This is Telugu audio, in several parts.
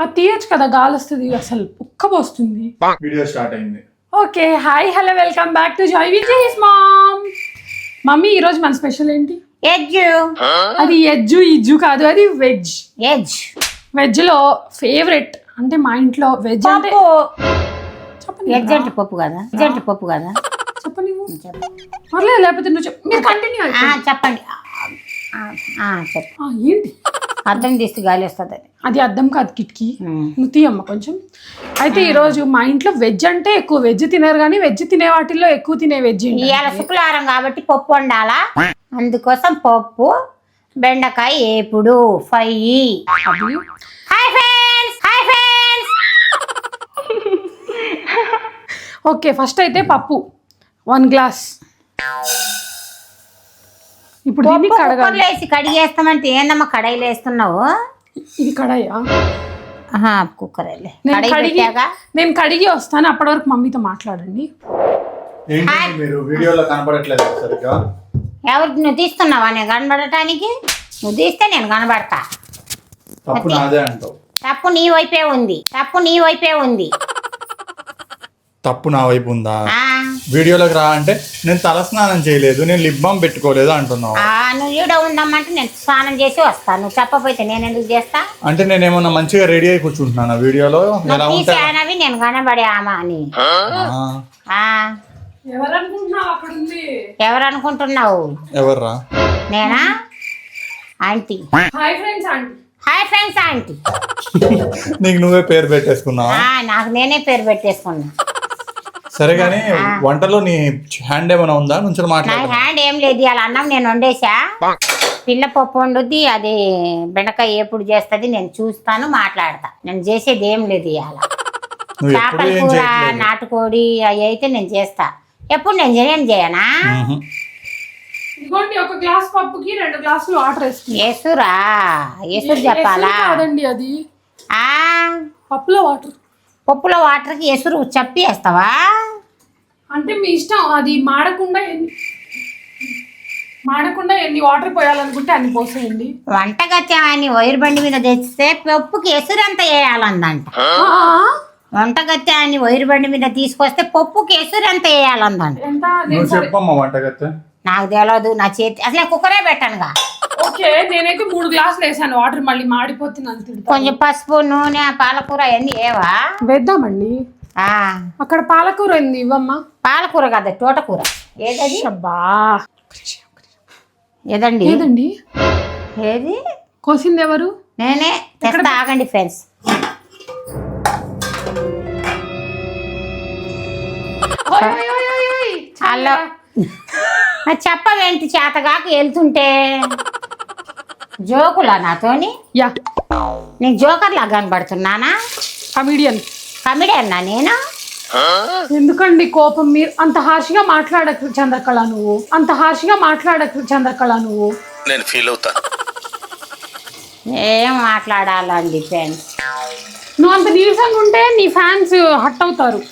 అది తీయచ్చు కదా, గాలి వస్తుంది, అసలు ఉక్కబోస్తుంది. వీడియో స్టార్ట్ అయింది. Okay, hi hello welcome back to Joy Vijay's mom. Mummy ఈరోజు మన స్పెషల్ ఏంటి? ఎగ్. అది ఎజ్జు ఇజ్జు కాదు, అది వెజ్. ఎగ్ వెజ్ లో ఫేవరెట్ అంటే మా ఇంట్లో వెజ్ అంటే చెప్పండి. ఎగ్ అంటే పప్పు కదా, ఎగ్ అంటే పప్పు కదా. చెప్పండి పర్లేదు, లేకపోతే నువ్వు మీరు కంటిన్యూ. చెప్పండి. ఏంటి? అర్థం తీస్తే గాలి వస్తుంది. అది అద్దం కాదు, కిటికీ. నువ్వు తీయమ్మ కొంచెం. అయితే ఈరోజు మా ఇంట్లో వెజ్ అంటే ఎక్కువ వెజ్ తినరు, కానీ వెజ్ తినే వాటిల్లో ఎక్కువ తినే వెజ్ ఇవాళ శుక్రవారం కాబట్టి పప్పు వండాలా, అందుకోసం పప్పు, బెండకాయ ఏపుడు fry. Hi friends, hi friends. Okay, first అయితే పప్పు 1 గ్లాస్. ఇప్పుడు దీన్ని వేసి కడిగేస్తామంటే ఏందమ్మా కడాయిలు వేస్తున్నావు? ఇది కడాయా? కుక్కర్. నేను కడిగి వస్తాను, అప్పటి వరకు మమ్మీతో మాట్లాడండి. మీరు వీడియోలో కనపడట్లేదు సరిగ్గా. ఎవరికి నువ్వు తీస్తున్నావా నేను కనబడటానికి? నువ్వు తీస్తే నేను కనబడతా. తప్పు నాదే అంటావు. తప్పు నీ వైపే ఉంది, తప్పు నీ వైపే ఉంది. తప్పు నా వైపు ఉందా? వీడియోలోకి రా అంటే నేను తల స్నానం చేయలేదు, నేను లిప్ బామ్ పెట్టుకోలేదు అంటున్నావు. నువ్వు వీడియో ఉందమ్మంటే నేను స్నానం చేసి వస్తాను, నువ్వు చెప్పకపోతే నేను ఎందుకు చేస్తా? అంటే నేను ఏమన్నా మంచిగా రెడీ అయి కూర్చుంటున్నాను వీడియోలో. తీసేనవి నేను కనబడే ఆమా అని. ఎవరు అనుకుంటున్నావు? ఎవర్రా? నేనా? Aunty. Hi friends aunty. Hi friends aunty. నీకు నువ్వే పేరు పెట్టేసుకున్నావా? నాకు నేనే పేరు పెట్టేసుకున్నా. సరే కానీ వంటలో నీ హ్యాండ్ ఏమైనా ఉందా? నుంచి నా హ్యాండ్ ఏం లేదు. అలా అన్నం నేను వండేసా, పిల్ల పప్పు వండుద్ది, అది బెండకాయ ఎప్పుడు చేస్తుంది నేను చూస్తాను, మాట్లాడతా. నేను చేసేది ఏం లేదు. ఇవాళ చేపల కూర, నాటుకోడి అవి అయితే నేను చేస్తా. ఎప్పుడు నేను చేయనా? ఇదిగోండి, 1 గ్లాస్ పప్పుకి 2 గ్లాసులు వాటర్ వేస్తుంది. ఎసురా? ఎసురు చెప్పాలా? కాదండి, అది పప్పులో వాటర్. పప్పులో వాటర్కి ఎసురు చెప్పి వేస్తావా? అంటే మీ ఇష్టం, అది మాడకుండా ఎన్ని వాటర్ పోయాలనుకుంటే అన్ని పోసేయండి. వంటగత్యాన్ని వైరు బండి మీద తెచ్చితే పప్పుకి ఎసురు ఎంత వేయాలందంట. వంటగత్యాన్ని వైరు బండి మీద తీసుకొస్తే పప్పుకి ఎసురు ఎంత వేయాలందంట. చెప్పమ్మా వంటగత్తే. నాకు తెలియదు, నా చేతి అసలు కుక్కరే పెట్టానుగా. ఓకే, నేనైతే 3 గ్లాసులు వేసాను వాటర్, మళ్ళీ మాడిపోతుంది. కొంచెం పసుపు, నూనె, పాలకూర అవన్నీ ఏవా వేద్దామండి. అక్కడ పాలకూర ఉంది, ఇవ్వమ్మా. పాలకూర కదా, తోటకూర. ఏదది? అబ్బా, ఏదండి? ఏదండి? ఏది కోసింది ఎవరు? నేనే. ఎక్కడ? ఆగండి ఫ్రెండ్స్. హలో, చెప్పవేంటి చేతగాక వెళ్తుంటే? జోకులా నాతోని? యా, నేను జోకర్ లాగా కనబడుతున్నానా? కమిడియన్నా నేను? ఎందుకండి కోపం? మీరు అంత హార్ష్గా మాట్లాడకు చంద్రకళ, నువ్వు అంత హార్ష్గా మాట్లాడకు చంద్రకళ, నువ్వు. నేను ఫీల్ అవుతా. ఏం మాట్లాడాలండి ఫ్రెండ్స్? నువ్వు అంత నీరసంగా ఉంటే నీ ఫ్యాన్స్ హట్ అవుతారు.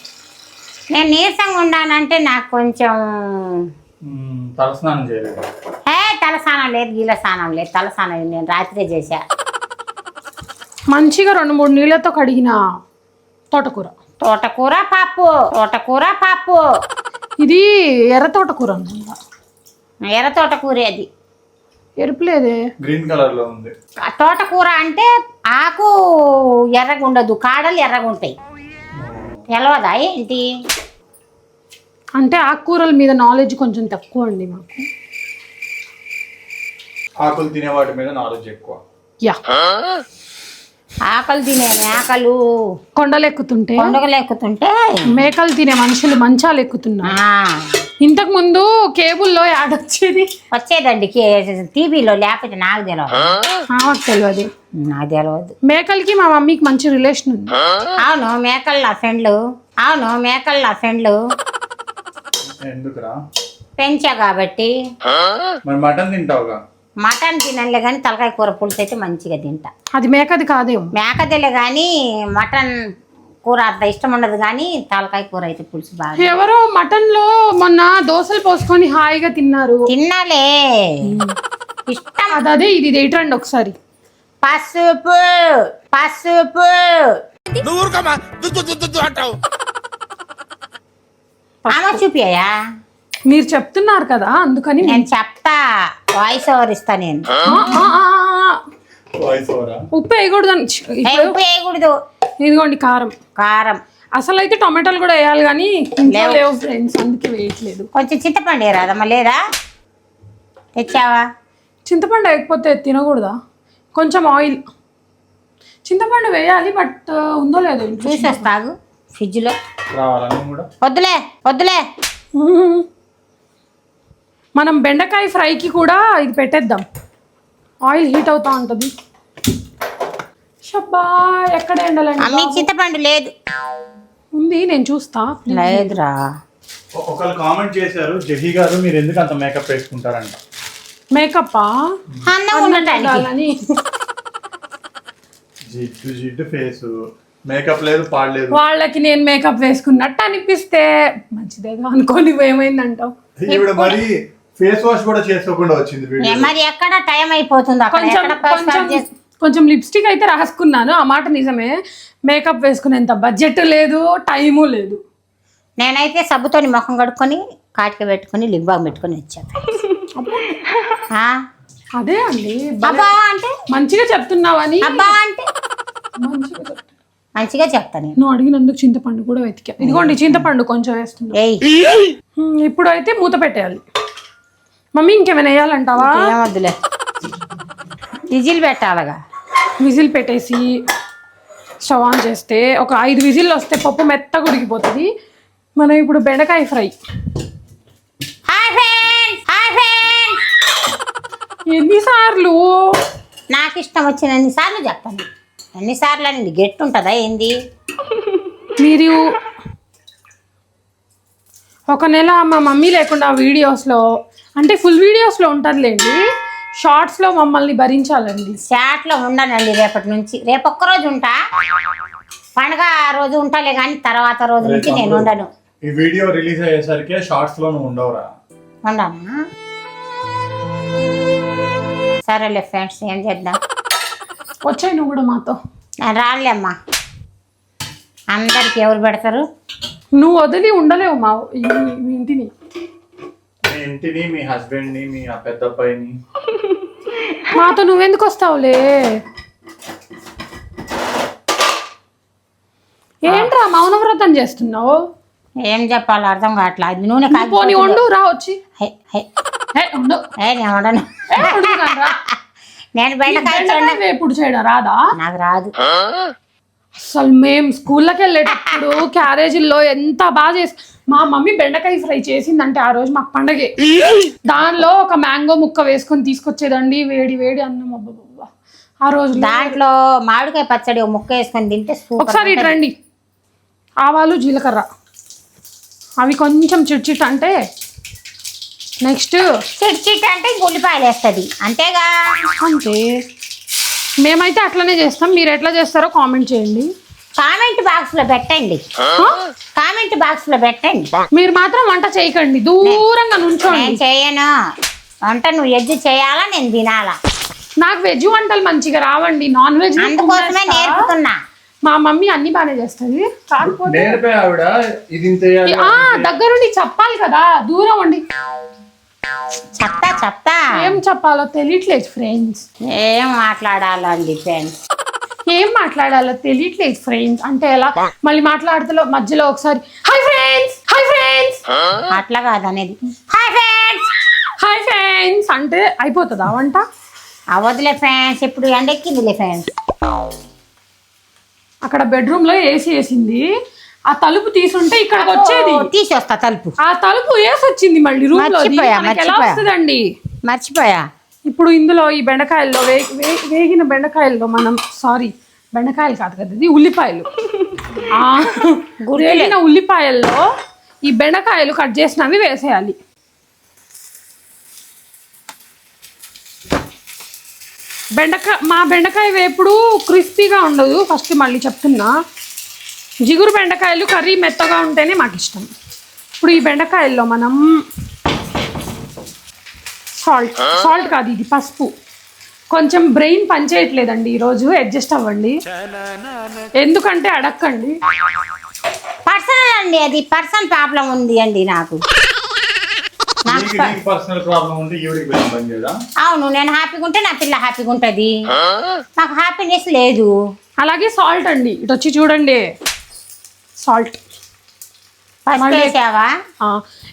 నేను నీరసంగా ఉన్నానంటే నాకు కొంచెం తలస్నానం చేయలేదు. తలస్నానం లేదు, గీల స్నానం లేదు. తలస్నానం నేను రాత్రే చేశా. మంచిగా 2-3 నీళ్ళతో కడిగిన తోటకూర. తోటకూర పప్పు, తోటకూర పప్పు. ఇది ఎర్ర తోటకూర అనుకుంటా. ఎర్ర తోటకూర. అది ఎరుపు లేదే, గ్రీన్ కలర్ లో ఉంది. తోటకూర అంటే ఆకు ఎర్రగా ఉండదు, కాడలు ఎర్రగా ఉంటాయి. తెలవదా ఏంటి? అంటే ఆకుకూరల మీద నాలెడ్జ్ కొంచెం తక్కువ అండి మాకు. ఆకులు తినే వాటి మీద నాలెడ్జ్ ఎక్కువ. యా, ఆకలి తినే మేకలు కొండలు ఎక్కుతుంటే, మేకలు తినే మనుషులు మంచాలు ఎక్కుతున్నా. ఇంతకు ముందు కేబుల్లో యాడ్ వచ్చేదండి టీవీలో, లేకపోతే నాకు తెలియదు. నాకు తెలియదు. మేకలకి మా మమ్మీకి మంచి రిలేషన్ ఉంది. అవును, మేకలు నా ఫ్రెండ్లు. ఎందుకురా? పెంచా కాబట్టి. మరి మటన్ తింటావుగా? మటన్ తినలే కానీ తలకాయ కూర పులుసు అయితే మంచిగా తింటా. అది మేకది కాదేమో. మేకదేలే కానీ మటన్ కూర అంత ఇష్టం ఉండదు, కానీ తలకాయ కూర అయితే పులుసు బాగా. ఎవరో మటన్ లో మొన్న దోశలు పోసుకొని హాయిగా తిన్నారు. తిన్నాలే, ఇష్టం. అదే ఇది రండి ఒకసారి. పసుపు పసుపు ఆమె చూపియా మీరు చెప్తున్నారు కదా అందుకని నేను చెప్తా వాయిస్ ఓవర్ ఇస్తా నేను ఉప్పు వేయకూడదు ఉప్పు వేయకూడదు. ఇదిగోండి కారం. కారం అసలు అయితే టమాటాలు కూడా వేయాలి కానీ ఇంట్లో లేవు ఫ్రెండ్స్, అందుకే వేయట్లేదు. కొంచెం చింతపండు వేయరాదమ్మా, లేదా తెచ్చావా? చింతపండు వేయకపోతే తినకూడదా? కొంచెం ఆయిల్, చింతపండు వేయాలి బట్ ఉందో లేదో చూసి వస్తాగు ఫ్రిడ్జ్లో. రావాలని కూడా వద్దులే వద్దులే. మనం బెండకాయ ఫ్రైకి కూడా ఇది పెట్టేద్దాం, ఆయిల్ హీట్ అవుతా ఉంటుంది. షబ్బా ఎక్కడ ఎండలండి అమ్మి చింతపండు లేదు. ఉంది నేను చూస్తా. లేదురా. ఒకళ్ళు కామెంట్ చేశారు, జహీ గారు మీరు ఎందుకు అంత మేకప్ వేసుకుంటారంట. మేకప్పా? అందంగా ఉండటానికి. జిడ్డు ఫేస్, మేకప్ లేదు పాడలేదు. వాళ్ళకి నేను మేకప్ వేసుకున్నట్టు అనిపిస్తే మంచిదేగా అనుకోని ఏమైందంటావు. ఇప్పుడు మరి ఫేస్ వాష్ కూడా చేసుకోకుండా వచ్చింది వీడియో. మరి ఎక్కడ టైం అయిపోతుంది అక్కడ. కొంచెం లిప్స్టిక్ అయితే రాసుకున్నాను, ఆ మాట నిజమే. మేకప్ వేసుకునేంత బడ్జెట్ లేదు, టైము లేదు. నేనైతే సబ్బుతోని ముఖం కడుక్కొని కాటిక పెట్టుకొని లిప్ బామ్ పెట్టుకొని వచ్చాను. అదే అండి, అబ్బా అంటే మంచిగా చెప్తున్నావని. అబ్బా అంటే మంచిగా చెప్తాను. నువ్వు అడిగినందుకు చింతపండు కూడా వెతికా. ఇదిగోండి చింతపండు కొంచెం వేస్తున్నా. ఇప్పుడు అయితే మూత పెట్టేయాలి. మమ్మీ ఇంకేమైనా వేయాలంటావా? ఏమొద్దులే, విజిల్ పెట్టాలగా. విజిల్ పెట్టేసి స్టవ్ ఆన్ చేస్తే ఒక 5 విజిల్లు వస్తే పప్పు మెత్తగా ఉడికిపోతుంది. మనం ఇప్పుడు బెండకాయ ఫ్రై. ఎన్నిసార్లు? నాకు ఇష్టం వచ్చిన ఎన్నిసార్లు చెప్తాను. ఎన్నిసార్లు అని గెట్టు ఉంటుందా ఏంది? మీరు ఒక నెల మా మమ్మీ లేకుండా వీడియోస్లో, అంటే ఫుల్ వీడియోస్లో ఉంటారులేండి, షార్ట్స్లో మమ్మల్ని భరించాలండి. షార్ట్లో ఉండనండి రేపటి నుంచి. రేపు ఒక్కరోజు ఉంటా, పండగ రోజు ఉంటాలే కానీ తర్వాత రోజు నుంచి నేను ఉండను. ఈ వీడియో రిలీజ్ అయ్యేసరికి షార్ట్స్ లో నువ్వు ఉండవురా. ఉండనా? సరేలే ఫ్రెండ్స్, ఏం చేద్దాం. వచ్చాయి నువ్వు కూడా మాతో. నేను రాలేమ్మా, అందరికి ఎవరు పెడతారు? నువ్వు వదిలి ఉండలేవు మా ఇంటిని. మీ ఇంటిని, మీ హస్బెండ్ ని, మీ పెద్ద అబ్బాయిని. మాతో నువ్వెందుకు వస్తావులే? ఏంట్రా మౌనవ్రతం చేస్తున్నావు? ఏం చెప్పాలి అర్థం కావట్లా. అది నూనె పోనీ వండు రా వచ్చి. నేను ఉండను. నేను బెండకాయ ఎప్పుడు చేయడం రాదా? నాకు రాదు. అసలు మేము స్కూల్లోకి వెళ్ళేటప్పుడు క్యారేజీల్లో ఎంత బాగా చేసి మా మమ్మీ బెండకాయ ఫ్రై చేసిందంటే ఆ రోజు మాకు పండగే. దానిలో ఒక మ్యాంగో ముక్క వేసుకొని తీసుకొచ్చేదండి, వేడి వేడి అన్నం. అబ్బా ఆ రోజు దాంట్లో మామిడికాయ పచ్చడి ముక్క వేసుకొని తింటే ఒకసారి ఇటు రండి. ఆవాలు జీలకర్ర అవి కొంచెం చిట్చిట్ అంటే, నెక్స్ట్ చిట్ అంటే ఉల్లిపాయలు వేస్తుంది అంతేగా. అంతే, మేమైతే అట్లనే చేస్తాం. మీరు ఎట్లా చేస్తారో కామెంట్ చేయండి. కామెంట్ బాక్స్ లో పెట్టండి. కామెంట్ బాక్స్ లో పెట్టండి. మీరు మాత్రం వంట చేయకండి, దూరంగా నుంచోండి. నేను చేయను వంట. నువ్వు వెజ్ చేయాలా, నేను తినాలా. నాకు వెజ్ వంటలు మంచిగా రావండి, నాన్ వెజ్ అందుకోసమే నేర్పుతున్నా. మా మమ్మీ అన్ని బాగానే చేస్తుంది, కాకపోతే దగ్గరుండి చెప్పాలి కదా, దూరం ఉండి చెప్తా ఏం చెప్పాలో తెలియట్లేదు ఫ్రెండ్స్. ఏం మాట్లాడాలండి ఫ్రెండ్స్, ఏం మాట్లాడాలో తెలియట్లేదు ఫ్రెండ్స్. అంటే ఎలా మళ్ళీ మాట్లాడుతూ మధ్యలో ఒకసారి హాయ్ ఫ్రెండ్స్, హాయ్ ఫ్రెండ్స్ అట్లా కాదు అనేది. హాయ్ ఫ్రెండ్స్, హాయ్ ఫ్రెండ్స్ అంటే అయిపోతుందా వంట? అవదులే ఫ్రెండ్స్, ఇప్పుడు ఎండెక్కిందిలే ఫ్రెండ్స్. అక్కడ బెడ్రూమ్ లో ఏసీ వేసింది, ఆ తలుపు తీసుంటే ఇక్కడికి వచ్చేది. తీసేస్తా తలుపు. ఆ తలుపు వేసి వచ్చింది మళ్ళీ రూమ్ లో. ఎలా వస్తుందండి? మర్చిపోయా. ఇప్పుడు ఇందులో ఈ బెండకాయల్లో వేగిన బెండకాయల్లో మనం బెండకాయలు కాదు కదా, ఇది ఉల్లిపాయలు. వేగిన ఉల్లిపాయల్లో ఈ బెండకాయలు కట్ చేసినవి వేసేయాలి. మా బెండకాయ వేపుడు క్రిస్పీగా ఉండదు. ఫస్ట్ మళ్ళీ చెప్తున్నా, జిగురు బెండకాయలు కర్రీ మెత్తగా ఉంటేనే మాకు ఇష్టం. ఇప్పుడు ఈ బెండకాయల్లో మనం సాల్ట్ కాదు, ఇది పసుపు కొంచెం బ్రెయిన్ పనిచేయట్లేదండి ఈరోజు, అడ్జస్ట్ అవ్వండి. ఎందుకంటే అడక్కండి. పర్సనల్ అండి, అది పర్సనల్ ప్రాబ్లం ఉంది అండి నాకు. పర్సనల్ ప్రాబ్లం ఉంటే ఈవిడికి బ్రెయిన్ పని చేయదా? అవును, నేను హ్యాపీగా ఉంటే నా పిల్ల హ్యాపీగా ఉంటది. నాకు హ్యాపీనెస్ లేదు. అలాగే సాల్ట్ అండి, ఇటు వచ్చి చూడండి. సాల్ట్ ఫస్ట్ వేసావా?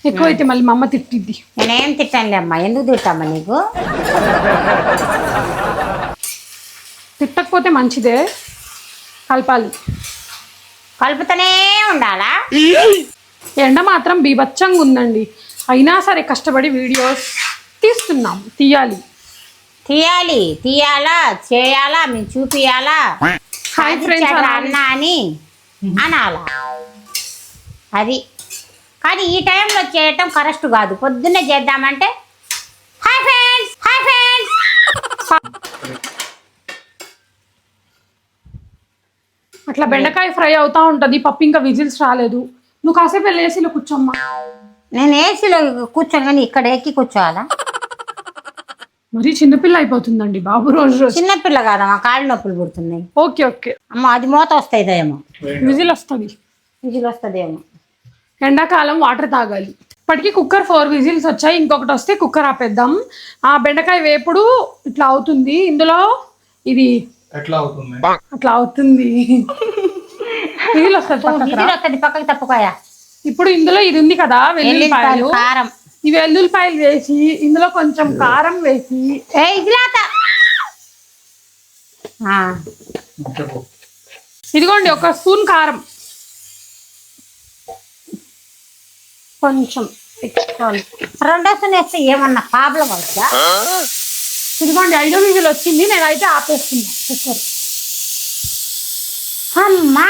ఎక్కువైతే మళ్ళీ మా అమ్మ తిట్టిద్ది. నేనేం తిట్టానులే అమ్మా, ఎందుకు తిట్టామ్మా నీకు? తిట్టకపోతే మంచిదే, కలపాలి. కలుపుతూనే ఉండాలా? ఎండ మాత్రం బీభత్సంగా ఉందండి, అయినా సరే కష్టపడి వీడియోస్ తీయాలి. తీయాలా, చేయాలా, మేము చూపియాలా, హాయ్ ఫ్రెండ్స్ అన్నా అని అనాలా. అది కానీ ఈ టైంలో చేయటం కరెక్ట్ కాదు. పొద్దున్నే చేద్దామంటే హాయ్ ఫ్రెండ్స్, హాయ్ ఫ్రెండ్స్. అట్లా బెండకాయ ఫ్రై అవుతా ఉంటది, పప్పు ఇంకా విజిల్స్ రాలేదు. నువ్వు కాసేపు వెళ్ళి ఏసీలో కూర్చోమ్మా. నేను ఏసీలో కూర్చోను కానీ ఇక్కడ ఎక్కి కూర్చోవాలా? మరి చిన్నపిల్ల అయిపోతుందండి బాబు రోజు. చిన్నపిల్ల కాదమ్మా, కాళ్ళు నొప్పులు పుడుతున్నాయి. ఓకే ఓకే అమ్మ అది మూత వస్తుందేమో, విజిల్ వస్తుంది. విజిల్ వస్తుందేమో. ఎండాకాలం వాటర్ తాగాలి. ఇప్పటికీ కుక్కర్ 4 విజిల్స్ వచ్చాయి, ఇంకొకటి వస్తే కుక్కర్ ఆపేద్దాం. ఆ బెండకాయ వేపుడు ఇట్లా అవుతుంది. ఇందులో ఇది ఎట్లా అవుతుంది? అట్లా అవుతుంది. విజిల్ వస్తుంది పక్కకి తప్పుకోయా. ఇప్పుడు ఇందులో ఇది ఉంది కదా వెల్లుల్లిపాయలు, కారం. ఈ వెల్లుల్లిపాయలు వేసి ఇందులో కొంచెం కారం వేసి ఇదిగోండి 1 స్పూన్ కారం, కొంచెం రెండో స్పూన్ వేస్తే ఏమన్నా ప్రాబ్లం అవుతుందా? ఇదిగోండి 5వ విజిల్ వచ్చింది, నేనైతే ఆపేస్తున్నా కుక్కర్. అమ్మా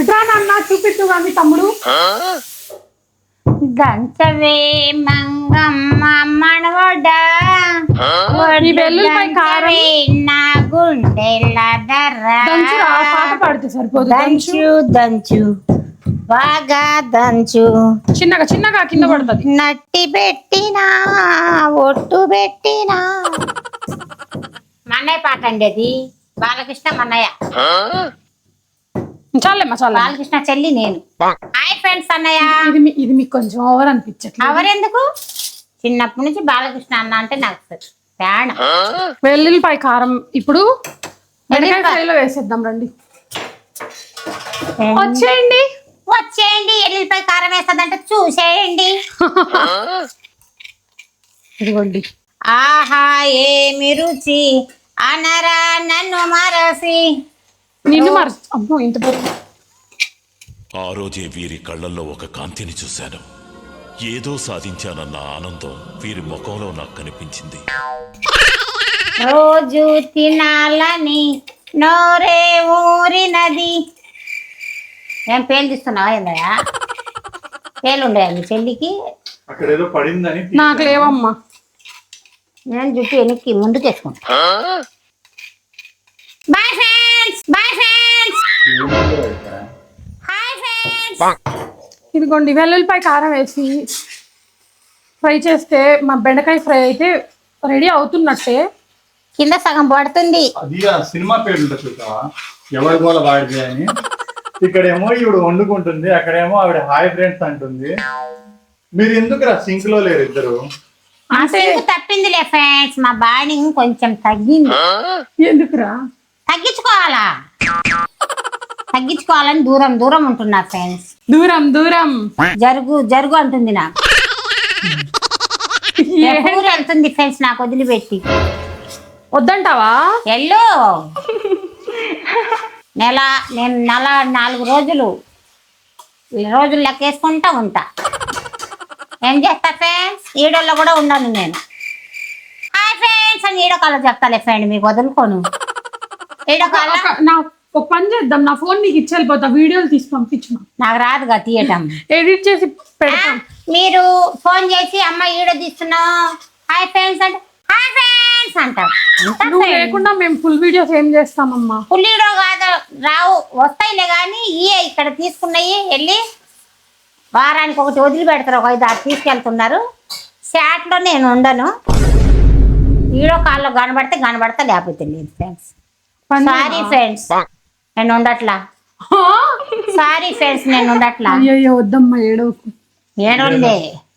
ఇట్లా నాన్న చూపిస్తూ కానీ తమ్ముడు. దంచవే మంగమ్మ మనవడ, ఈ వెల్లుల్లిపాయ కారం నా గుండెల దర్ర. దంచురా, పాట పాడితే సరిపోదు. దంచు దంచు బాగా దంచు, చిన్నగా చిన్నగా కింద పడుతుంది. నట్టి పెట్టినా ఒట్టు పెట్టినా. మన్నయ్య పాట అండి అది, బాలకృష్ణ మన్నయ్య. చాలేమ్మా చాలా. బాలకృష్ణ చెల్లి నేను. హాయ్ ఫ్రెండ్స్ అన్నయ్య. ఇది మీకు కొంచెం ఓవర్ అనిపించట్లేదు? ఎవరెందుకు, చిన్నప్పటి నుంచి బాలకృష్ణ అన్న అంటే నాకు ప్రాణం. వెల్లుల్లిపాయ కారం ఇప్పుడు బెండకాయ ఫ్రైలో వేసేద్దాం రండి. వచ్చేయండి వచ్చేయండి, ఎల్లుల్లిపాయ కారం వేస్తుందంటే చూసేయండి. ఇదిగోండి. ఆహా ఏమి రుచి అనరా నన్ను మరసి. నిన్ను అమ్మో ఇంత ఆ రోజే వీరి కళ్ళల్లో ఒక కాంతిని చూశాను. ఏదో సాధించానన్న ఆనందం వీరి ముఖంలో నాకు కనిపించింది. రోజు తినాలని నోరే ఊరినది. ఏం పేలు తీస్తున్నావా ఏందయ్యా? పేలు ఉండయా మీ చెల్లికి? అక్కడ ఏదో పడిందని. నాకు లేవమ్మా, నేను జుట్టు వెనక్కి ముందుకు వేసుకుంటా. Bye friends, bye friends, hi friends. ఇదిగోండి వెల్లుల్లిపాయ కారం వేసి ఫ్రై చేస్తే మా బెండకాయ ఫ్రై అయితే రెడీ అవుతున్నట్టే. కింద సగం పడుతుంది. అది సినిమా పేరు చూసావా, ఎవరి గోల వాడితే అని. ఇక్కడేమో ఈవిడ వండుకుంటుంది, అక్కడేమో ఆవిడ హాయ్ ఫ్రెండ్స్ అంటుంది. మీరు ఎందుకు సింక్ లో లేరు ఇద్దరు? అంటే తప్పిందిలే ఫ్రెండ్స్, మా బాడీ కొంచెం తగ్గింది. ఎందుకురా? తగ్గించుకోవాలని దూరం దూరం ఉంటున్నా ఫ్రెండ్స్. దూరం దూరం జరుగు జరుగు అంటుంది నాకు. ఊరు వెళ్తుంది ఫ్రెండ్స్ నాకు వదిలిపెట్టి. వద్దంటావా? ఎల్లు నేను 4 రోజులు లెక్కేసుకుంటా ఉంటా. ఏం చేస్తా ఫ్రెండ్స్, ఈడోల్లో కూడా ఉండను నేను. హాయ్ ఫ్రెండ్స్ అని ఈడో కాల చెప్తాలే ఫ్రెండ్, మీకు వదులుకోను. ఈడో కాల ఒక పని చేద్దాం, నా ఫోన్ నీకు ఇచ్చి వెళ్ళిపోతా, వీడియోలు తీసి పంపించు. నాకు రాదుగా తీయటం, ఎడిట్ చేసి పెడతాం. మీరు ఫోన్ చేసి అమ్మ ఈడో తీస్తున్నావు హాయ్ ఫ్రెండ్స్ అంటే హాయ్ ఫ్రెండ్స్ అంటాం. నువ్వు లేకుండా మేము ఫుల్ వీడియోస్ ఏం చేస్తామమ్మా? ఫుల్ వీడియో కాదు, రావు, వస్తాయిలే కానీ ఇయే ఇక్కడ తీసుకున్నాయి. వెళ్ళి వారానికి ఒకటి వదిలిపెడతారు, ఒక 5-6 తీసుకెళ్తున్నారు. చాట్లో నేను ఉండను. వీడియో కాల్లో కనబడితే లేకపోతే లేదు ఫ్రెండ్స్. సారీ ఫ్రెండ్స్ నేను ఉండట్లా. సారీ ఫ్రెండ్స్ నేను ఉండట్లా. అయ్యో వద్దమ్మా ఏడవకు. ఏడుంది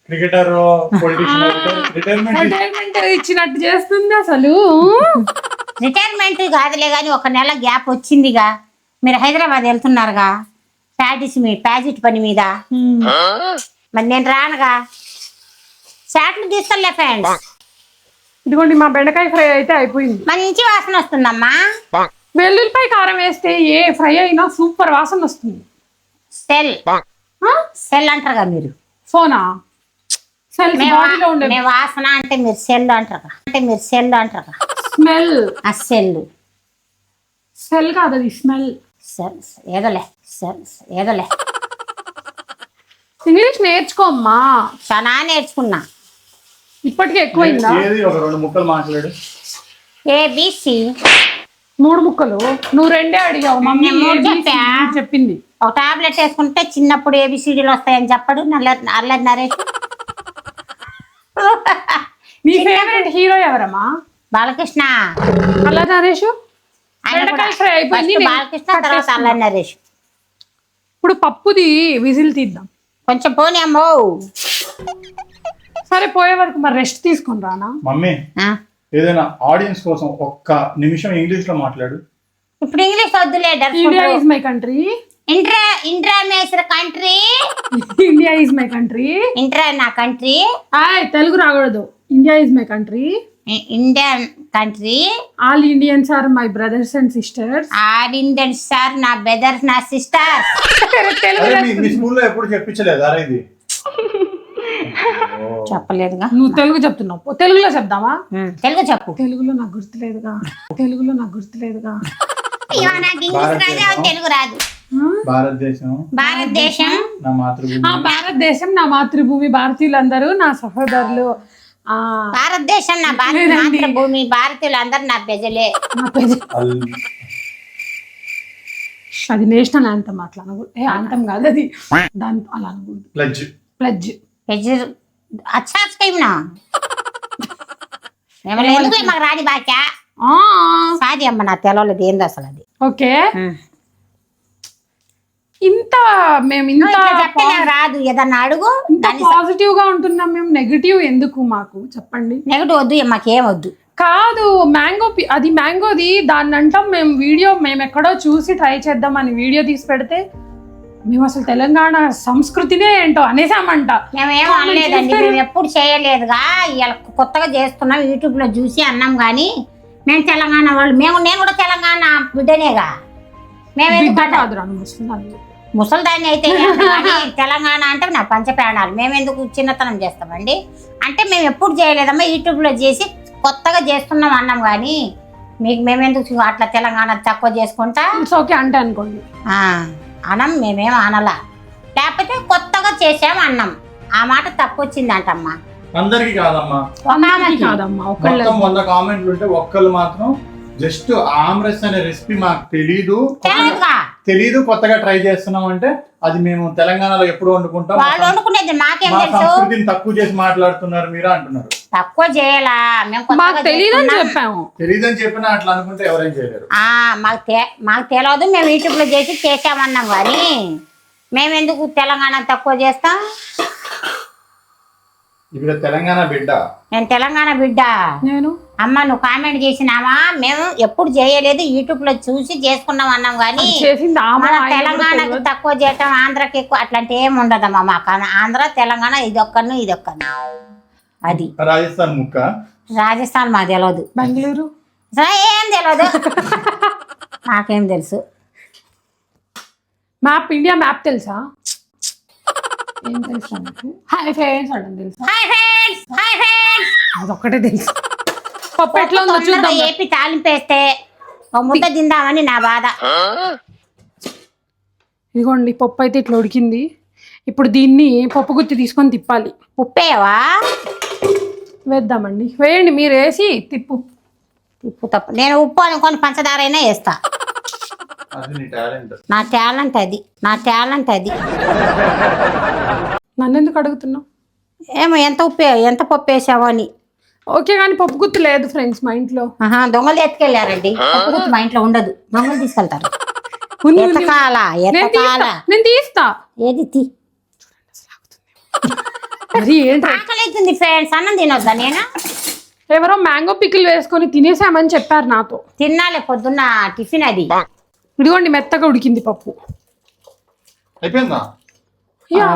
క్రికెటర్ రిటైర్మెంట్ రిటైర్మెంట్ ఇచ్చినట్టు చేస్తుంది అసలు. రిటైర్మెంట్ కాదులే కానీ 1 నెల గ్యాప్ వచ్చిందిగా. మీరు హైదరాబాద్ వెళ్తున్నారుగా ప్యాజిట్ పని మీద. మరి నేను రానుగా. చాట్లు తీసుకోలే ఫ్రెండ్స్. ఇదిగోండి మా బెండకాయ ఫ్రై అయితే అయిపోయింది. మన ఇంటి వాసన వస్తుందమ్మా. వెల్లుల్లిపాయ కారం వేస్తే ఏ ఫ్రై అయినా సూపర్ వాసన వస్తుంది. సెల్ అంటారుగా మీరు. ఫోనా? సెల్ బాడీలో ఉండే మేము వాసన అంటే మీరు సెల్ అంటారుగా. స్మెల్. ఆ సెల్ సెల్ కాదు అది స్మెల్. ఏదోలే ఇంగ్లీష్ నేర్చుకోమ్మా. చాలా నేర్చుకున్నా. ఇప్పటికే ఎక్కువైందా? ఏది ఒక 2 ముక్కలు మాట్లాడు. ABC 3 ముక్కలు. నువ్వు 2 అడిగావు. మమ్మీ నేను 3 ABC చెప్పా. చెప్పింది. ఒక టాబ్లెట్ వేసుకుంటే చిన్నప్పుడు ABCDలు వస్తాయని చెప్పడు అల్లరి నరేష్. నీ ఫేవరెట్ హీరో ఎవరమ్మా? బాలకృష్ణ. అల్ల నరేష్. ఆయన కూడా బెండకాయ ఫ్రై అయిపోయింది. first నేను బాలకృష్ణ తర్వాత అల్లరి నరేష్. ఇప్పుడు పప్పుది విజిల్ తీద్దాం. కొంచెం పోనీ అమ్మో. సరే పోయే వరకు మరి రెస్ట్ తీసుకొని రానా? మమ్మీ ఆ, ఏదైనా ఆడియన్స్ కోసం 1 నిమిషం ఇంగ్లీష్ లో మాట్లాడు. ఇప్పుడు ఇంగ్లీష్ వద్దులే. India is my country. ఇంట్రామేసర్ country. India is my country. ఇంట్రా నా కంట్రీ. తెలుగు రాకూడదు. India is my country. Indian country. All Indians are my brothers and sisters. All Indians sir నా బ్రదర్స్ నా సిస్టర్స్. అరే మీ స్కూల్లో ఎప్పుడు చెప్పించలేదు అరే ఇది? చెప్పలేదుగా. నువ్వు తెలుగు చెప్తున్నావు. తెలుగులో చెప్దామా? తెలుగు చెప్పు. తెలుగులో నాకు గుర్తులేదుగా. అయ్యో, నాకు ఇంగ్లీష్ రాదు తెలుగు రాదు. భారతదేశం నా మాతృభూమి. భారతదేశం నా మాతృభూమి. భారతీయులందరూ నా సహోదరులు. భారతదేశం నా మాతృభూమి. భారతీయులందరూ నా ప్రజలే. అది నేషనల్ యాంథమ్. అట్లా అనకూడదు. యాంథమ్ కాదు అది. దాని అలా అనకూడదు. ప్లెడ్జ్. अच्छा ना ఎందుకు మాకు రాని బాచ సాది అమ్మ నా తెలవలేదు ఏంది అసలు అది. ఓకే ఇంత మేము ఇంత చెప్తే నాకు రాదు. ఏదన్నా అడుగు. పాజిటివ్ గా ఉంటున్నాం మేము. నెగటివ్ ఎందుకు మాకు చెప్పండి. నెగటివ్ వద్దు మాకేం వద్దు. కాదు మ్యాంగో అది మ్యాంగోది. దాన్ని అంటాం మేము. వీడియో మేము ఎక్కడో చూసి ట్రై చేద్దామని వీడియో తీసి పెడితే మేము అసలు తెలంగాణ సంస్కృతినే ఏంటో అనేసామంట. మేమేం అనలేదండి. మేము ఎప్పుడు చేయలేదుగా. ఇలా కొత్తగా చేస్తున్నాం. యూట్యూబ్ లో చూసి అన్నాం కానీ మేము తెలంగాణ వాళ్ళు. నేను కూడా తెలంగాణ బిడ్డనేగా. ముసలిదాన్ని అయితే తెలంగాణ అంటే నా పంచప్రాణాలు. మేమెందుకు చిన్నతనం చేస్తామండి. అంటే మేము ఎప్పుడు చేయలేదమ్మా. యూట్యూబ్ లో చేసి కొత్తగా చేస్తున్నాం అన్నాం కానీ మీకు మేమెందుకు అట్లా తెలంగాణ తక్కువ చేసుకుంటా. ఓకే అంటే అనుకోండి. అనం మేమేం అనలా. లేకపోతే కొత్తగా చేసాం అన్నాం. ఆ మాట తప్పు వచ్చిందంటమ్మా. అందరికి కాదమ్మా. మొత్తం 100 కామెంట్లు ఉంటే ఒక్కళ్ళు మాత్రం జస్ట్ ఆమ్రస్ అనే రెసిపీ మాకు తెలీదు కొత్తగా ట్రై చేస్తున్నాం అంటే అది మేము తెలంగాణలో ఎప్పుడు వండుకుంటాం. వాళ్ళు వండుకునేది మాకేం తెలుసు. సంస్కృతిని తక్కువ చేసి మాట్లాడుతున్నారు మీరు అంటున్నారు. తక్కువ చేయాలా? మాకు తెలియదని చెప్పాము. తెలియదని చెప్పినా అట్లా అనుకుంటే ఎవరేం చేయలేరు. మాకు తెలియదు. మేము యూట్యూబ్ లో చేసామన్నాం కానీ మేమెందుకు తెలంగాణ తక్కువ చేస్తాం. ఇక్కడ తెలంగాణ బిడ్డ. నేను తెలంగాణ బిడ్డ. నేను అమ్మ నువ్వు కామెంట్ చేసినావా? మేము ఎప్పుడు చేయలేదు. యూట్యూబ్ లో చూసి చేసుకున్నాం అన్నాం కానీ తెలంగాణకు తక్కువ చేయటం ఆంధ్రకి ఎక్కువ అట్లాంటి ఏమి ఉండదమ్మా. మాకు ఆంధ్ర తెలంగాణ ఇదొక్కను అది. రాజస్థాన్ ముక్క. రాజస్థాన్ మాకు తెలియదు. బెంగళూరు ఏం తెలియదు. మాకేం తెలుసు. మ్యాప్ ఇండియా మ్యాప్ తెలుసా? ఏం తెలుసా? హాయ్ ఫ్రెండ్స్ అంటే తెలుసా? అదొక్కటే తెలుసు. పప్పు ఎట్లా ఉందో చూద్దాం. ఏపీ తాలింపేస్తే ఒక ముద్ద తిందామని నా బాధ. ఇదిగోండి పప్పు అయితే ఇట్లా ఉడికింది. ఇప్పుడు దీన్ని పప్పు గుత్తి తీసుకొని తిప్పాలి. ఉప్పేవా? వేద్దామండి. వేయండి మీరు వేసి తిప్పు. తప్పు. నేను ఉప్పు అనుకొని పంచదార అయినా వేస్తా. నా టాలెంట్ అది. నన్ను ఎందుకు అడుగుతున్నావు? ఏమో ఎంత పప్పు వేసావో అని. ఓకే కానీ పప్పు గుత్తి లేదు ఫ్రెండ్స్ మా ఇంట్లో. ఆహా, దొంగలు ఎత్తుకెళ్ళారండి. పప్పుగుత్తి మా ఇంట్లో ఉండదు, దొంగలు తీసుకెళ్తారు. ఉంది, ఉంది. ఎత్తకాల నేను తీస్తా. ఏది తీ. మరి ఏంటి ఆకలి అవుతుంది ఫ్రెండ్స్, అన్నం తినొద్దా నేను? ఎవరో మ్యాంగో పికిల్ వేసుకొని తినేసామని చెప్పారు నాతో. తిన్నాలే పొద్దున్న టిఫిన్ అది. ఇదిగోండి మెత్తగా ఉడికింది పప్పు. అయిపోయిందా? యా.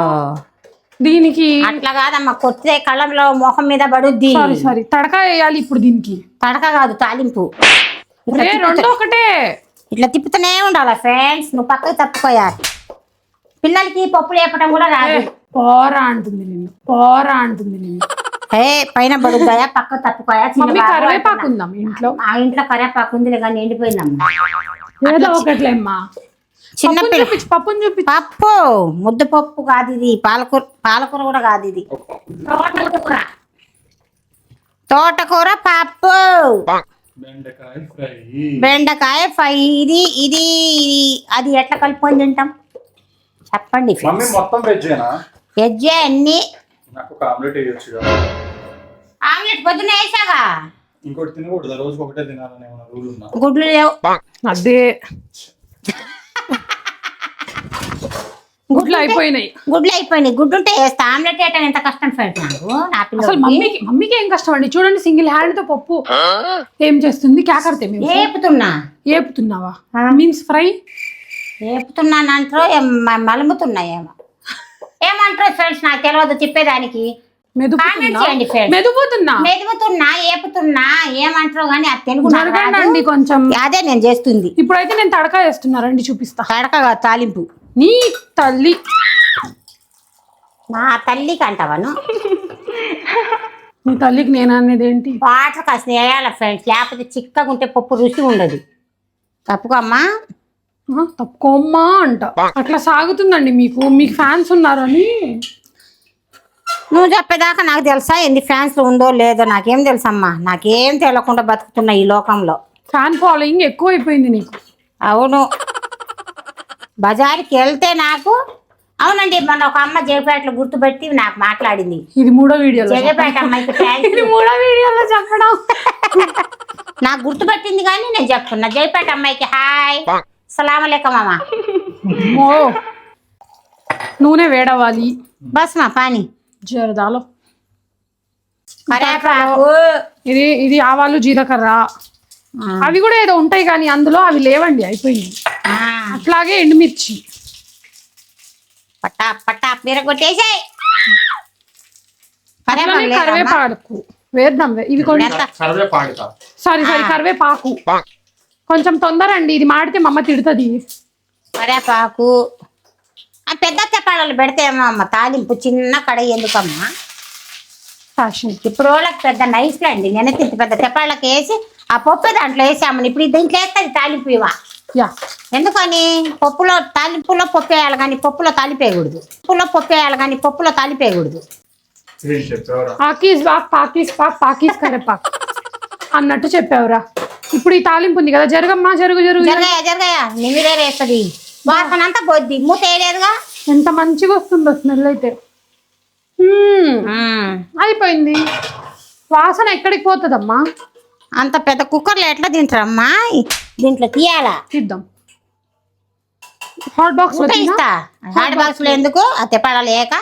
దీనికి అట్లా కాదమ్మా, కొత్త కళ్ళంలో మొహం మీద పడుద్ది. సారీ తడక వేయాలి ఇప్పుడు దీనికి. తడక కాదు, తాలింపు. ఇట్లా రెండు ఒకటే. ఇట్లా తిప్పుతూనే ఉండాలి ఫ్రెండ్స్. నువ్వు పక్కకు తప్పుకోయా. పిల్లలకి పప్పులు వేపటం కూడా రాదు. పోరా అంటుంది నిన్ను. ఏ పైన పడుద్దాయా, పక్కకు తప్పుకోయా. మమ్మీ కరివేపాకు ఉందా మీ ఇంట్లో? మా ఇంట్లో కరివేపాకు ఉంది కానీ ఎండిపోయిందమ్మా. ఏదో ఒకట్లేమ్మా. చిన్న పిల్ల పప్పుని చూపి. పప్పు ముద్దపప్పు కాదు ఇది, పాలకూర కూడా కాదు ఇది, తోటకూర పప్పు, బెండకాయ ఫ్రై. ఇది అది ఎట్లా కలుపుకొని తింటాం చెప్పండి మమ్మీ మొత్తం వెజ్జేనా? వెజ్ అన్ని. నాకు ఒక ఆమ్లెట్ వేయొచ్చు కదా. ఆమ్లెట్ పొద్దున్న వేసాగా. ఇంకోటి తినకూడదు, రోజుకి ఒకటే తినాలని ఏమైనా రూల్ ఉందా? గుడ్లు లేవు. అదే గుడ్లు అయిపోయినాయి. గుడ్డు ఉంటే వేస్తా. ఆమ్లెట్ వేయటం ఎంత కష్టం పెట్టాను నా అసలు పిల్లలకి. మమ్మీకి ఏం కష్టం అండి. చూడండి సింగిల్ హ్యాండ్ తో పప్పు ఏం చేస్తుంది. క్యాకర్తే ఏపుతున్నావా? మీన్స్ ఫ్రై ఏపుతున్నానంటారో మలుముతున్నాయేమో ఏమంటారు ఫ్రెండ్స్, నాకు తెలియదు చెప్పేదానికి. మెదుపుతున్నా ఏపుతున్నా ఏమంటారు కానీ అది తెలుగు జరగండి కొంచెం. అదే నేను చేస్తుంది. ఇప్పుడైతే నేను తడక వేస్తున్నారండి, చూపిస్తా. తడకగా తాలింపు. నీ తల్లి నా తల్లికి అంటావాను. నీ తల్లికి నేను అనేది ఏంటి? వాటర్ కాస్త వేయాలి ఫ్రెండ్స్, లేకపోతే చిక్కగా ఉంటే పప్పు రుచి ఉండదు. తప్పుకోమ్మా. తప్పుకోమ్మా అంట. అట్లా సాగుతుందండి. మీకు ఫ్యాన్స్ ఉన్నారని. నువ్వు చెప్పేదాకా నాకు తెలుసా ఎన్ని ఫ్యాన్స్ ఉందో లేదో? నాకేం తెలుసమ్మా, నాకేం తెలియకుండా బతుకుతున్నా ఈ లోకంలో. ఫ్యాన్ ఫాలోయింగ్ ఎక్కువ అయిపోయింది నీకు. అవును, బజార్కి వెళ్తే నాకు. అవునండి, మన ఒక అమ్మ జయపేటలో గుర్తుపెట్టి నాకు మాట్లాడింది. ఇది 3వ వీడియోలో. జయపేట అమ్మాయికి ఇది 3వ వీడియోలో చెప్పడం. నాకు గుర్తుపెట్టింది కానీ నేను చెప్తున్నా. జయపేట అమ్మాయికి హాయ్, సలాం అలైకుం అమ్మ. నూనె వేడవాలి. బస్ మా పాని జరదాలో కరేపాకు. ఇది ఆవాలు జీలకర్ర అవి కూడా ఏదో ఉంటాయి కానీ అందులో అవి లేవండి, అయిపోయింది. అట్లాగే ఎండుమిర్చి పట్టా పట్టా మీరు కొట్టేసాయి. కరివేపాకు వేద్దాం. ఇది కొంచెం సారీ కరివేపాకు కొంచెం తొందర అండి, ఇది మాడితే మా అమ్మ తిడుతుంది. కరేపాకు పెద్ద తెప్పాడలు పెడితే ఏమో అమ్మ తాలింపు. చిన్న కడాయి ఎందుకమ్మా ఫ్యాషన్. ఇప్పుడు వాళ్ళకి పెద్ద నైస్లో అండి. నేనైతే ఇంత పెద్ద తెప్పాళ్ళకి వేసి ఆ పప్పు దాంట్లో వేసామని ఇప్పుడు దీంట్లో వేస్తుంది తాలింపు. ఇవా ఎందుకని తాలింపులో పప్పు వేయాలి కానీ పప్పులో తాలిపేయకూడదు. పప్పులో తాలిపేయకూడదు. పాకీస్ కరేపాకు అన్నట్టు చెప్పావురా. ఇప్పుడు ఈ తాలింపు ఉంది కదా, జరగమ్మా జరగయా నిమిరే వేస్తుంది. వాసన అంతా పోద్ది, మూత వేయలేదుగా. ఎంత మంచిగా వస్తుందో స్మెల్ అయితే. అయిపోయింది. వాసన ఎక్కడికి పోతుందమ్మా? అంత పెద్ద కుక్కర్లో ఎట్లా తింటారమ్మా? దీంట్లో తీయాలా? తీద్దాం. హాట్ బాక్స్ ఇస్తా. హాట్ బాక్స్ లో ఎందుకు? ఆ తెప్పాడాలి ఏక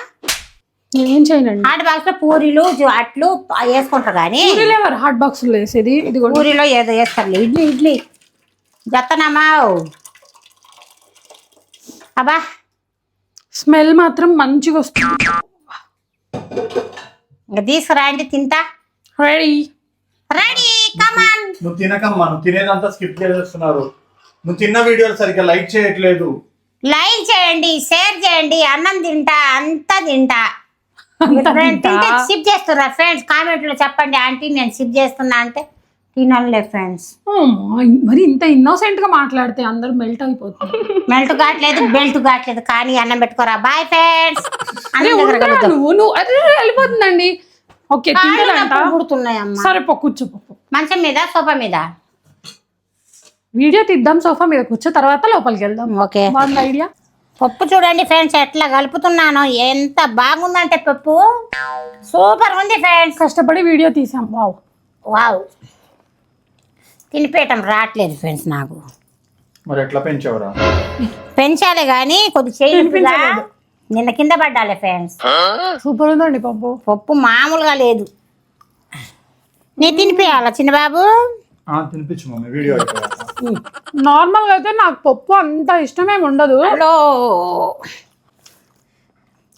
ఏం చేయనండి. హాట్ బాక్స్ లో పూరీలు అట్లు వేసుకుంటారు కానీ హాట్ బాక్స్ లో వేసేది. ఇది పూరీలో ఏదో వేస్తారు. ఇడ్లీ జత్తనమ్మా. అబ్బా స్మెల్ మాత్రం మంచిగా వస్తుంది. ఇంకా తీసుకురా అంటే తింటా. Ready come on. నువ్వు తినకమ్మా, నువ్వు తినేదంతా స్కిప్ చేసేస్తున్నారు. నువ్వు తిన్న వీడియోలు సరిగ్గా లైక్ చేయట్లేదు. లైక్ చేయండి, షేర్ చేయండి. అన్నం తింటా, అంతా తింటా. సిప్ చేస్తున్నా ఫ్రెండ్స్. కామెంట్ లో చెప్పండి ఆంటీ నేను సిప్ చేస్తున్నా అంటే తినాలే ఫ్రెండ్స్. మరి ఇంత ఇన్నోసెంట్ గా మాట్లాడితే అందరూ మెల్ట్ అయిపోతుంది. మెల్ట్ కావట్లేదు, బెల్ట్ కావట్లేదు కానీ అన్నం పెట్టుకోరా. Bye friends. నువ్వు వెళ్ళిపోతుందండి. ఓకే పుడుతున్నాయమ్మా. సరే కూర్చో. మంచం మీద సోఫా మీద వీడియో తీద్దాం. సోఫా మీద కూర్చో, తర్వాత లోపలికి వెళ్దాం. ఓకే బాగుంది ఐడియా. పప్పు చూడండి ఫ్రెండ్స్ ఎట్లా కలుపుతున్నాను, ఎంత బాగుందంటే పప్పు సూపర్ ఉంది ఫ్రెండ్స్. కష్టపడి వీడియో తీసాం. వావ్ వావ్, తినిపేయటం రావట్లేదు ఫ్రెండ్స్ నాకు. మరి ఎట్లా పెంచావురా? పెంచాలి కానీ కొద్ది చేయిగా తినిపించలేదు. నిన్న కింద పడ్డాలి ఫ్రెండ్స్. సూపర్ ఉందండి పప్పు. పప్పు మామూలుగా లేదు. నీ తినిపేయాలా చిన్నబాబు? తినిపించు మమ్మీ వీడియో అయిపోయాక. నార్మల్ గా అయితే నాకు పప్పు అంత ఇష్టమేమి ఉండదు. Hello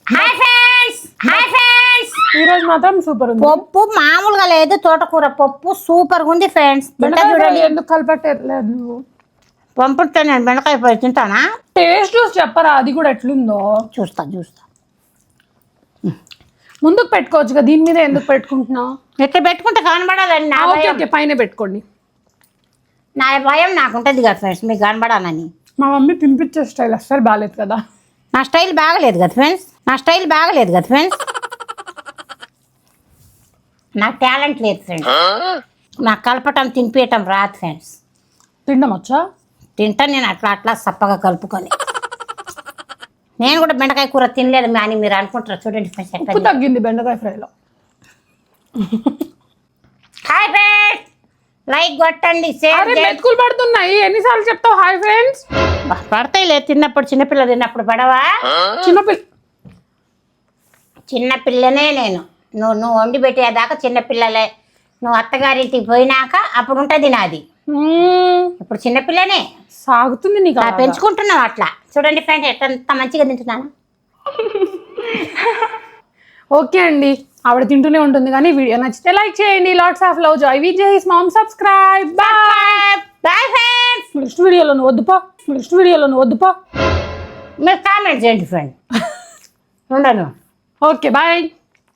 hi friends, hi friends. ఈ రోజు మాత్రం సూపర్ ఉంది. పప్పు మామూలుగా లేదు, తోటకూర పప్పు సూపర్ గా ఉంది ఫ్రెండ్స్. తింటా బెండకాయ చూడండి. ఎందుకు కలిపెట్టలేదు నువ్వు? పంపిస్తే నేను బెండకాయ ఫ్రై తింటానా? టేస్ట్ చూసి చెప్పరా అది కూడా ఎట్లుందో. చూస్తా. ముందుకు పెట్టుకోవచ్చుగా, దీని మీద ఎందుకు పెట్టుకుంటున్నావు? ఎట్లా పెట్టుకుంటే కనబడాలని నా ఓకే భయం. ఓకే, పైన పెట్టుకోండి. నా భయం నాకు ఉంటుంది కదా ఫ్రెండ్స్, మీకు కనబడాలని. మా మమ్మీ తినిపించే స్టైల్ అస్సలు బాగాలేదు కదా. నా స్టైల్ బాగలేదు కదా ఫ్రెండ్స్, నాకు టాలెంట్ లేదు ఫ్రెండ్స్. నాకు కలపటం తినిపించటం రాదు ఫ్రెండ్స్. తినడం వచ్చా? తింటాను నేను అట్లా సప్పగా కలుపుకొని. నేను కూడా బెండకాయ కూర తినలేదు అని మీరు అనుకుంటారు. చూడండి ఫ్రెండ్స్ ఎట్లా. ఉప్పు తగ్గింది బెండకాయ ఫ్రైలో. హాయ్ ఫ్రెండ్స్, లైక్ కొట్టండి, షేర్ అరే మెతుకులు పడుతున్నాయి, ఎన్నిసార్లు చెప్తావు హాయ్ ఫ్రెండ్స్? పడతాయి లేదు. చిన్నపిల్ల తిన్నప్పుడు పడవా? చిన్నపిల్లనే నేను. నువ్వు వండి పెట్టేదాకా చిన్నపిల్లలే. నువ్వు అత్తగారింటికి పోయినాక అప్పుడు ఉంటుంది నాది. ఇప్పుడు చిన్నపిల్లనే సాగుతుంది నీకు. పెంచుకుంటున్నావు అట్లా. చూడండి ఫ్రెండ్స్ ఎంత మంచిగా తింటున్నాను. ఓకే అండి, ఆవిడ తింటూనే ఉంటుంది కానీ వీడియో నచ్చితే లైక్ చేయండి. Lots of love, joy with జైస్ mom. Subscribe. Bye friends. Next వీడియోలో నువ్వు వద్దుపా. మీరు కామెంట్ చేయండి ఫ్రెండ్. ఉండను. Okay bye.